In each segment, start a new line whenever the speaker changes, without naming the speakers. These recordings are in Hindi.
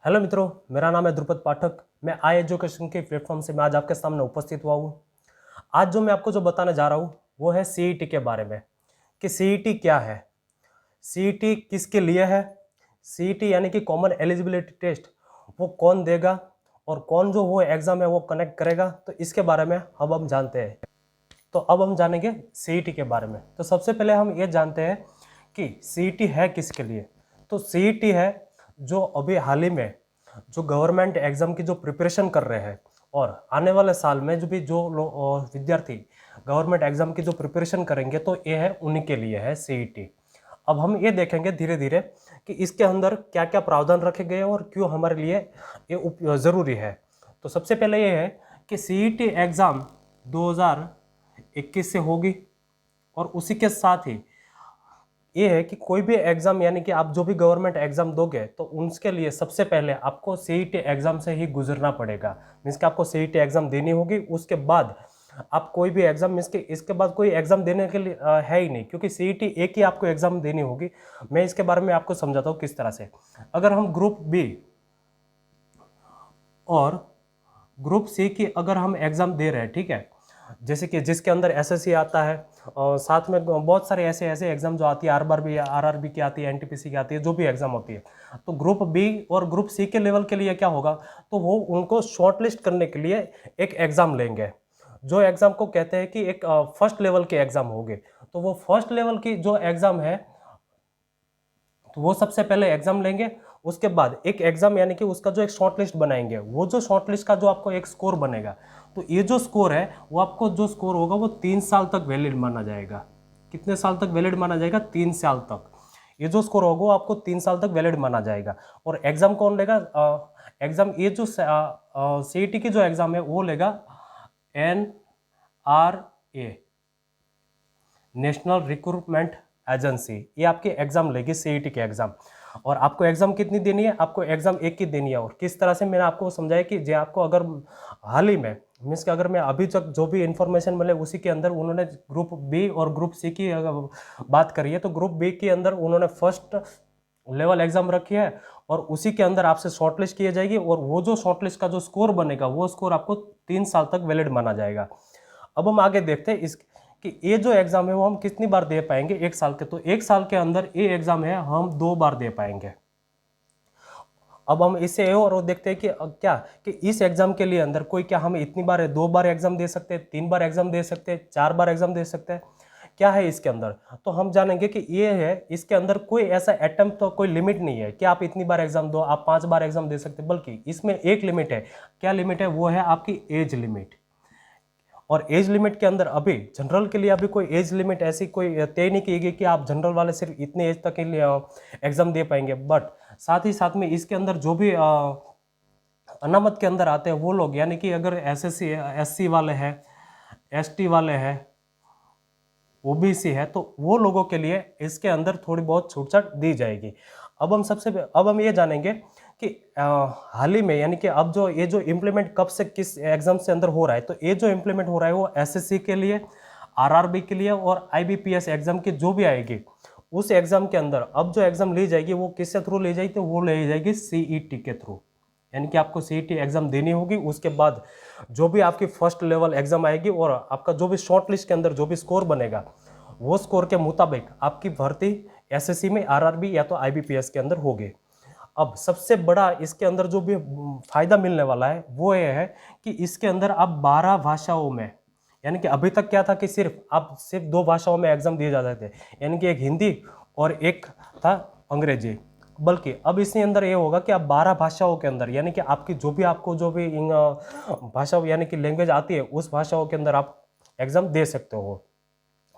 हेलो मित्रों, मेरा नाम है ध्रुपद पाठक। मैं आई एजुकेशन के प्लेटफॉर्म से मैं आज आपके सामने उपस्थित हुआ हूँ। आज जो मैं आपको जो बताने जा रहा हूँ वो है सीईटी के बारे में कि सीईटी क्या है, सीईटी किसके लिए है, सीईटी यानी कि कॉमन एलिजिबिलिटी टेस्ट वो कौन देगा और कौन जो वो एग्ज़ाम है वो कनेक्ट करेगा। तो इसके बारे में अब हम जानते हैं। तो अब हम जानेंगे सीईटी के बारे में। तो सबसे पहले हम ये जानते हैं कि सीईटी है किसके लिए। तो सीईटी है जो अभी हाल ही में जो गवर्नमेंट एग्ज़ाम की जो प्रिपरेशन कर रहे हैं और आने वाले साल में जो विद्यार्थी गवर्नमेंट एग्ज़ाम की जो प्रिपरेशन करेंगे तो ये है उन्हीं के लिए है सीईटी। अब हम ये देखेंगे धीरे धीरे कि इसके अंदर क्या क्या प्रावधान रखे गए और क्यों हमारे लिए ये ज़रूरी है। तो सबसे पहले ये है कि सीईटी एग्ज़ाम 2021 से होगी और उसी के साथ ही ये है कि कोई भी एग्ज़ाम यानी कि आप जो भी गवर्नमेंट एग्ज़ाम दोगे तो उसके लिए सबसे पहले आपको सीईटी एग्ज़ाम से ही गुजरना पड़ेगा। मीन्स कि आपको सीईटी एग्ज़ाम देनी होगी, उसके बाद आप कोई भी एग्ज़ाम मीन्स कि इसके बाद कोई एग्ज़ाम देने के लिए है ही नहीं, क्योंकि सीईटी एक ही आपको एग्ज़ाम देनी होगी। मैं इसके बारे में आपको समझाता हूँ किस तरह से। अगर हम ग्रुप बी और ग्रुप सी की अगर हम एग्ज़ाम दे रहे हैं, ठीक है, जैसे कि जिसके अंदर एसएससी आता है और साथ में बहुत सारे ऐसे ऐसे एग्जाम जो आती है, आरआरबी की आती है, एनटीपीसी की आती है, जो भी एग्जाम होती है। तो ग्रुप बी और ग्रुप सी के लेवल के लिए क्या होगा, तो वो उनको शॉर्टलिस्ट करने के लिए एक एग्जाम लेंगे, जो एग्जाम को कहते हैं कि एक फर्स्ट लेवल के एग्जाम होंगे। तो वो फर्स्ट लेवल की जो एग्जाम है तो वो सबसे पहले एग्जाम लेंगे। उसके बाद एक एग्जाम यानी कि उसका जो एक शॉर्ट लिस्ट बनाएंगे, वो जो शॉर्ट लिस्ट का जो आपको एक स्कोर बनेगा, तो ये जो स्कोर है वो आपको जो स्कोर होगा वो 3 साल तक वैलिड माना जाएगा। कितने साल तक वैलिड माना जाएगा? 3 साल तक। ये जो स्कोर होगा वो आपको 3 साल तक वैलिड माना जाएगा। और एग्जाम कौन लेगा? एग्जाम ये जो सीईटी की जो एग्जाम है वो लेगा NRA, नेशनल रिक्रूटमेंट एजेंसी। ये आपकी एग्जाम लेगी सीईटी के एग्जाम। और आपको एग्जाम कितनी देनी है? आपको एग्जाम एक ही देनी है। और किस तरह से मैंने आपको समझाया कि जो आपको अगर हाल ही में मीन्स कि अगर मैं अभी तक जो भी इंफॉर्मेशन मिले उसी के अंदर उन्होंने ग्रुप बी और ग्रुप सी की बात करी है, तो ग्रुप बी के अंदर उन्होंने फर्स्ट लेवल एग्जाम रखी है और उसी के अंदर आपसे शॉर्टलिस्ट की जाएगी और वो जो शॉर्टलिस्ट का जो स्कोर बनेगा वो स्कोर आपको 3 साल तक वैलिड माना जाएगा। अब हम आगे देखते हैं इस कि ये जो एग्जाम है वो हम कितनी बार दे पाएंगे 1 साल के। तो 1 साल के अंदर ये एग्जाम है हम 2 बार दे पाएंगे। अब हम इसे और देखते हैं कि क्या कि इस एग्जाम के लिए अंदर कोई क्या हम इतनी बार 2 बार एग्जाम दे सकते हैं, 3 बार एग्जाम दे सकते हैं, 4 बार एग्जाम दे सकते हैं, क्या है इसके अंदर? तो हम जानेंगे कि ये है इसके अंदर कोई ऐसा अटेम्प्ट तो कोई लिमिट नहीं है कि आप इतनी बार एग्जाम दो, आप 5 बार एग्जाम दे सकते हैं, बल्कि इसमें एक लिमिट है। क्या लिमिट है? वो है आपकी एज लिमिट। और एज लिमिट के अंदर अभी जनरल के लिए अभी कोई एज लिमिट ऐसी कोई तय नहीं की गई कि आप जनरल वाले सिर्फ इतने एज तक के लिए एग्जाम दे पाएंगे। बट साथ ही साथ में इसके अंदर जो भी अनामत के अंदर आते हैं वो लोग, यानी कि अगर एसएससी एससी वाले हैं, एसटी वाले हैं, ओबीसी है, तो वो लोगों के लिए इसके अंदर थोड़ी बहुत छूट-छाट दी जाएगी। अब हम ये जानेंगे कि हाल ही में यानी कि अब जो ये जो इम्प्लीमेंट कब से किस एग्जाम से अंदर हो रहा है, तो ये जो इम्प्लीमेंट हो रहा है वो एसएससी के लिए, आरआरबी के लिए और आईबीपीएस एग्जाम की जो भी आएगी उस एग्जाम के अंदर अब जो एग्जाम ली जाएगी वो किसके थ्रू ली जाएगी? तो वो ली जाएगी सीईटी के थ्रू। यानी कि आपको सीईटी एग्जाम देनी होगी, उसके बाद जो भी आपकी फर्स्ट लेवल एग्जाम आएगी और आपका जो भी शॉर्ट लिस्ट के अंदर जो भी स्कोर बनेगा वो स्कोर के मुताबिक आपकी भर्ती एसएससी में, आरआरबी या तो आईबीपीएस के अंदर होगी। अब सबसे बड़ा इसके अंदर जो भी फायदा मिलने वाला है वो ये है कि इसके अंदर आप 12 भाषाओं में, यानी कि अभी तक क्या था कि सिर्फ 2 भाषाओं में एग्जाम दिए जाते थे, यानी कि एक हिंदी और एक था अंग्रेजी। बल्कि अब इसके अंदर ये होगा कि आप 12 भाषाओं के अंदर, यानी कि आपकी जो भी भाषा यानी कि लैंग्वेज आती है उस भाषाओं के अंदर आप एग्जाम दे सकते हो।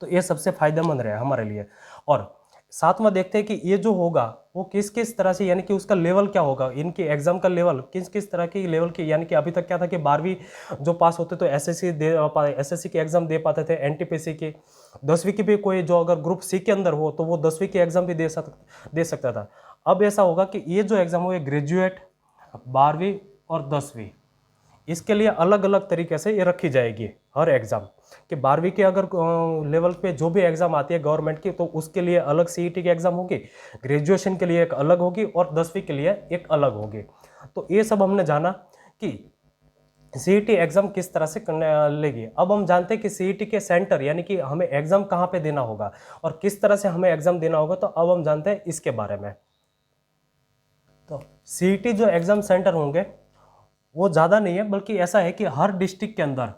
तो ये सबसे फायदेमंद रहे हमारे लिए। और साथ में देखते हैं कि ये जो होगा वो किस किस तरह से, यानी कि उसका लेवल क्या होगा, इनके एग्जाम का लेवल किस किस तरह की लेवल की, यानी कि अभी तक क्या था कि 12वीं जो पास होते तो एसएससी की एग्जाम दे पाते थे, एनटीपीसी की, 10वीं की भी कोई जो अगर ग्रुप सी के अंदर हो तो वो 10वीं की एग्जाम भी दे सकता था। अब ऐसा होगा कि ये जो एग्जाम हो ये ग्रेजुएट, 12वीं और 10वीं, इसके लिए अलग अलग तरीके से ये रखी जाएगी हर एग्ज़ाम। कि 12वीं के अगर लेवल पे जो भी एग्ज़ाम आती है गवर्नमेंट की तो उसके लिए अलग सीईटी की एग्ज़ाम होगी, ग्रेजुएशन के लिए एक अलग होगी और 10वीं के लिए एक अलग होगी। तो ये सब हमने जाना कि सीईटी एग्जाम किस तरह से करने लेगी। अब हम जानते हैं कि सीईटी के सेंटर यानी कि हमें एग्जाम कहाँ पे देना होगा और किस तरह से हमें एग्जाम देना होगा, तो अब हम जानते हैं इसके बारे में। तो सीईटी जो एग्जाम सेंटर होंगे वो ज़्यादा नहीं है, बल्कि ऐसा है कि हर डिस्ट्रिक्ट के अंदर,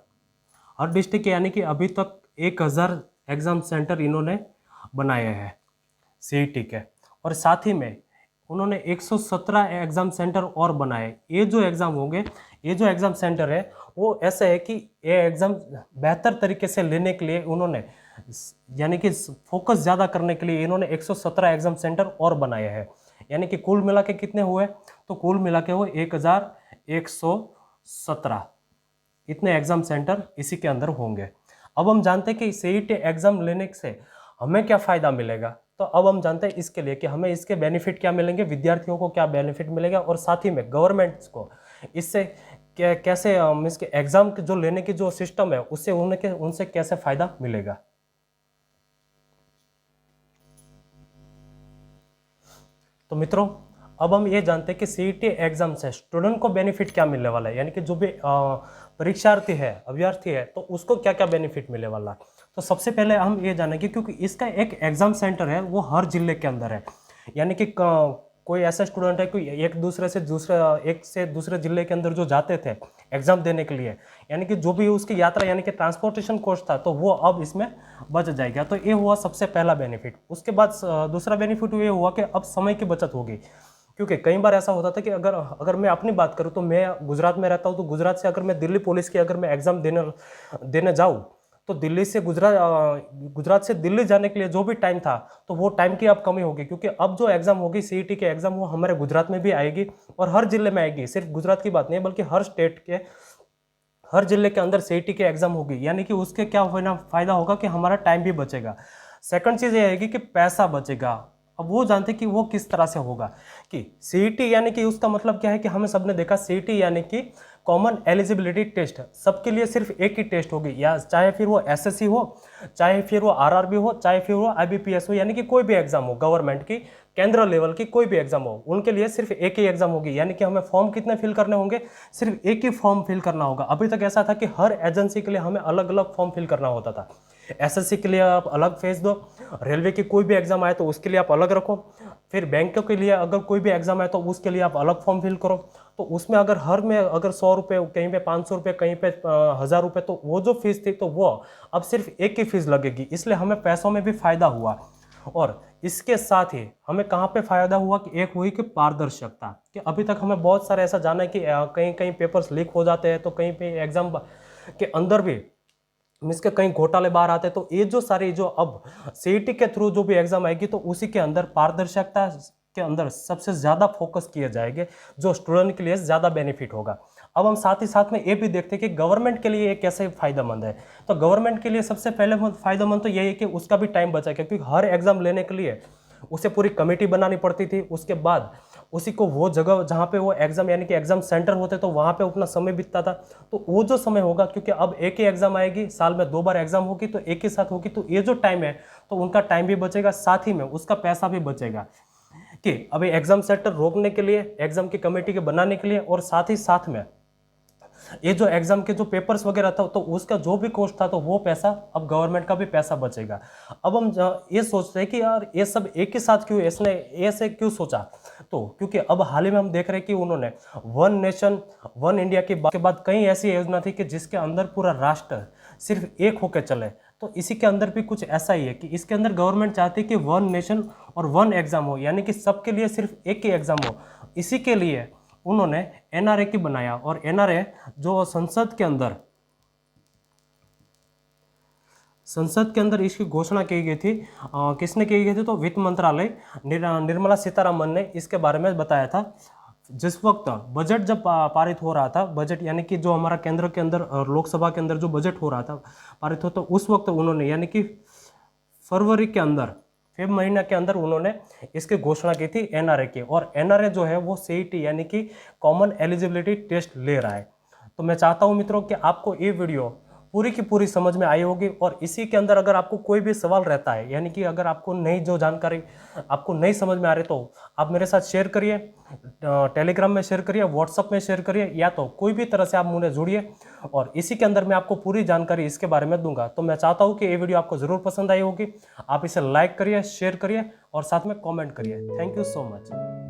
हर डिस्ट्रिक्ट यानी कि अभी तक 1000 एग्जाम सेंटर इन्होंने बनाए हैं सीईटी के, और साथ ही में उन्होंने 117 एग्जाम सेंटर और बनाए। ये जो एग्ज़ाम होंगे, ये जो एग्ज़ाम सेंटर है वो ऐसा है कि ये एग्ज़ाम बेहतर तरीके से लेने के लिए उन्होंने यानी कि फोकस ज़्यादा करने के लिए इन्होंने 117 एग्ज़ाम सेंटर और बनाए हैं। यानी कि कुल मिला के कितने हुए, तो कुल मिला के वो 1117 इतने एग्ज़ाम सेंटर इसी के अंदर होंगे। अब हम जानते हैं कि सीईटी एग्ज़ाम लेने से हमें क्या फ़ायदा मिलेगा, तो अब हम जानते हैं इसके लिए कि हमें इसके बेनिफिट क्या मिलेंगे, विद्यार्थियों को क्या बेनिफिट मिलेगा, और साथ ही में गवर्नमेंट्स को इससे कैसे मीन्स के एग्ज़ाम जो लेने की जो सिस्टम है उससे उनसे कैसे फ़ायदा मिलेगा। तो मित्रों, अब हम ये जानते हैं कि सीईटी एग्जाम से स्टूडेंट को बेनिफिट क्या मिलने वाला है, यानी कि जो भी परीक्षार्थी है, अभ्यर्थी है, तो उसको क्या क्या बेनिफिट मिलने वाला है। तो सबसे पहले हम ये जानेंगे, क्योंकि इसका एक एग्जाम सेंटर है वो हर जिले के अंदर है। यानी कि कोई ऐसा स्टूडेंट है कोई एक से दूसरे जिले के अंदर जो जाते थे एग्जाम देने के लिए, यानी कि जो भी उसकी यात्रा यानी कि ट्रांसपोर्टेशन कॉस्ट था, तो वो अब इसमें बच जाएगा। तो ये हुआ सबसे पहला बेनिफिट। उसके बाद दूसरा बेनिफिट ये हुआ कि अब समय की बचत होगी, क्योंकि कई बार ऐसा होता था कि अगर मैं अपनी बात करूं तो मैं गुजरात में रहता हूं, तो गुजरात से अगर मैं दिल्ली पुलिस की अगर मैं एग्जाम देने जाऊं, तो दिल्ली से गुजरात से दिल्ली जाने के लिए जो भी टाइम था, तो वो टाइम की अब कमी होगी, क्योंकि अब जो एग्जाम होगी सीईटी के एग्जाम वो हमारे गुजरात में भी आएगी और हर जिले में आएगी। सिर्फ गुजरात की बात नहीं है, बल्कि हर स्टेट के हर जिले के अंदर सीईटी के एग्जाम होगी। यानी कि उसके क्या फायदा होगा कि हमारा टाइम भी बचेगा। सेकंड चीज ये आएगी कि पैसा बचेगा। अब वो जानते कि वो किस तरह से होगा कि सीईटी यानी कि उसका मतलब क्या है कि हमें सबने देखा सीईटी यानी कि कॉमन एलिजिबिलिटी टेस्ट, सबके लिए सिर्फ एक ही टेस्ट होगी, या चाहे फिर वो एसएससी हो, चाहे फिर वो आरआरबी हो, चाहे फिर वो आईबीपीएस हो, यानी कि कोई भी एग्जाम हो गवर्नमेंट की केंद्र लेवल की कोई भी एग्जाम हो, उनके लिए सिर्फ एक ही एग्जाम होगी। यानी कि हमें फॉर्म कितने फिल करने होंगे, सिर्फ एक ही फॉर्म फिल करना होगा। अभी तक ऐसा था कि हर एजेंसी के लिए हमें अलग अलग फॉर्म फिल करना होता था। एसएससी के लिए आप अलग फीस दो, रेलवे की कोई भी एग्जाम आए तो उसके लिए आप अलग रखो, फिर बैंकों के लिए अगर कोई भी एग्जाम आए तो उसके लिए आप अलग फॉर्म फिल करो। तो उसमें अगर हर में अगर 100 रुपये, कहीं पे 500 रुपये, कहीं पे 1000 रुपये, तो वो जो फीस थी तो वो अब सिर्फ एक ही फीस लगेगी। इसलिए हमें पैसों में भी फायदा हुआ। और इसके साथ ही हमें कहाँ पे फायदा हुआ कि एक हुई कि पारदर्शिता, कि अभी तक हमें बहुत सारा ऐसा जाना है कि कहीं कहीं पेपर्स लीक हो जाते हैं, तो कहीं पे एग्जाम के अंदर भी मीन्स के कहीं घोटाले बाहर आते हैं। तो ये जो सारी जो अब सीईटी के थ्रू जो भी एग्जाम आएगी, तो उसी के अंदर पारदर्शिता के अंदर सबसे ज़्यादा फोकस किए जाएंगे, जो स्टूडेंट के लिए ज़्यादा बेनिफिट होगा। अब हम साथ ही साथ में ये भी देखते हैं कि गवर्नमेंट के लिए ये कैसे फायदेमंद है। तो गवर्नमेंट के लिए सबसे पहले फायदेमंद तो यही है कि उसका भी टाइम बचाएगा, क्योंकि हर एग्जाम लेने के लिए उसे पूरी कमेटी बनानी पड़ती थी। उसके बाद उसी को वो जगह जहाँ पे वो एग्जाम यानी कि एग्जाम सेंटर होते तो वहाँ पे अपना समय बीतता था। तो वो जो समय होगा, क्योंकि अब एक ही एग्जाम आएगी, साल में 2 बार एग्जाम होगी, तो एक ही साथ होगी, तो ये जो टाइम है तो उनका टाइम भी बचेगा, साथ ही में उसका पैसा भी बचेगा कि अभी एग्जाम सेंटर रोकने के लिए, एग्जाम की कमेटी के बनाने के लिए, और साथ ही साथ में ये जो एग्जाम के जो पेपर्स वगैरह था तो उसका जो भी कॉस्ट था, तो वो पैसा अब गवर्नमेंट का भी पैसा बचेगा। अब हम ये सोचते हैं कि यार ये सब एक ही साथ क्यों, इसने ऐसे क्यों सोचा, तो क्योंकि अब हाल ही में हम देख रहे हैं कि उन्होंने वन नेशन वन इंडिया के बाद कई ऐसी योजना थी कि जिसके अंदर पूरा राष्ट्र सिर्फ एक होकर चले। तो इसी के अंदर भी कुछ ऐसा ही है कि इसके अंदर गवर्नमेंट चाहती है कि वन नेशन और वन एग्जाम हो, यानी कि सबके लिए सिर्फ एक ही एग्जाम हो। इसी के लिए उन्होंने एनआरए की बनाया, और एनआरए जो संसद के अंदर इसकी घोषणा की गई थी। किसने की गई थी, तो वित्त मंत्रालय निर्मला सीतारमन ने इसके बारे में बताया था। जिस वक्त बजट जब पारित हो रहा था, बजट यानी कि जो हमारा केंद्र के अंदर लोकसभा के अंदर जो बजट हो रहा था पारित हो, तो उस वक्त उन्होंने यानी कि फेब महीना के अंदर उन्होंने इसकी घोषणा की थी एनआरए की। और एनआरए जो है वो सीईटी यानी कि कॉमन एलिजिबिलिटी टेस्ट ले रहा है। तो मैं चाहता हूं मित्रों कि आपको ये वीडियो पूरी की पूरी समझ में आई होगी। और इसी के अंदर अगर आपको कोई भी सवाल रहता है, यानी कि अगर आपको नई जो जानकारी आपको नहीं समझ में आ रही, तो आप मेरे साथ शेयर करिए, टेलीग्राम में शेयर करिए, व्हाट्सअप में शेयर करिए, या तो कोई भी तरह से आप मुझे जुड़िए और इसी के अंदर मैं आपको पूरी जानकारी इसके बारे में दूंगा। तो मैं चाहता हूँ कि ये वीडियो आपको ज़रूर पसंद आई होगी। आप इसे लाइक करिए, शेयर करिए और साथ में कॉमेंट करिए। Thank you so much.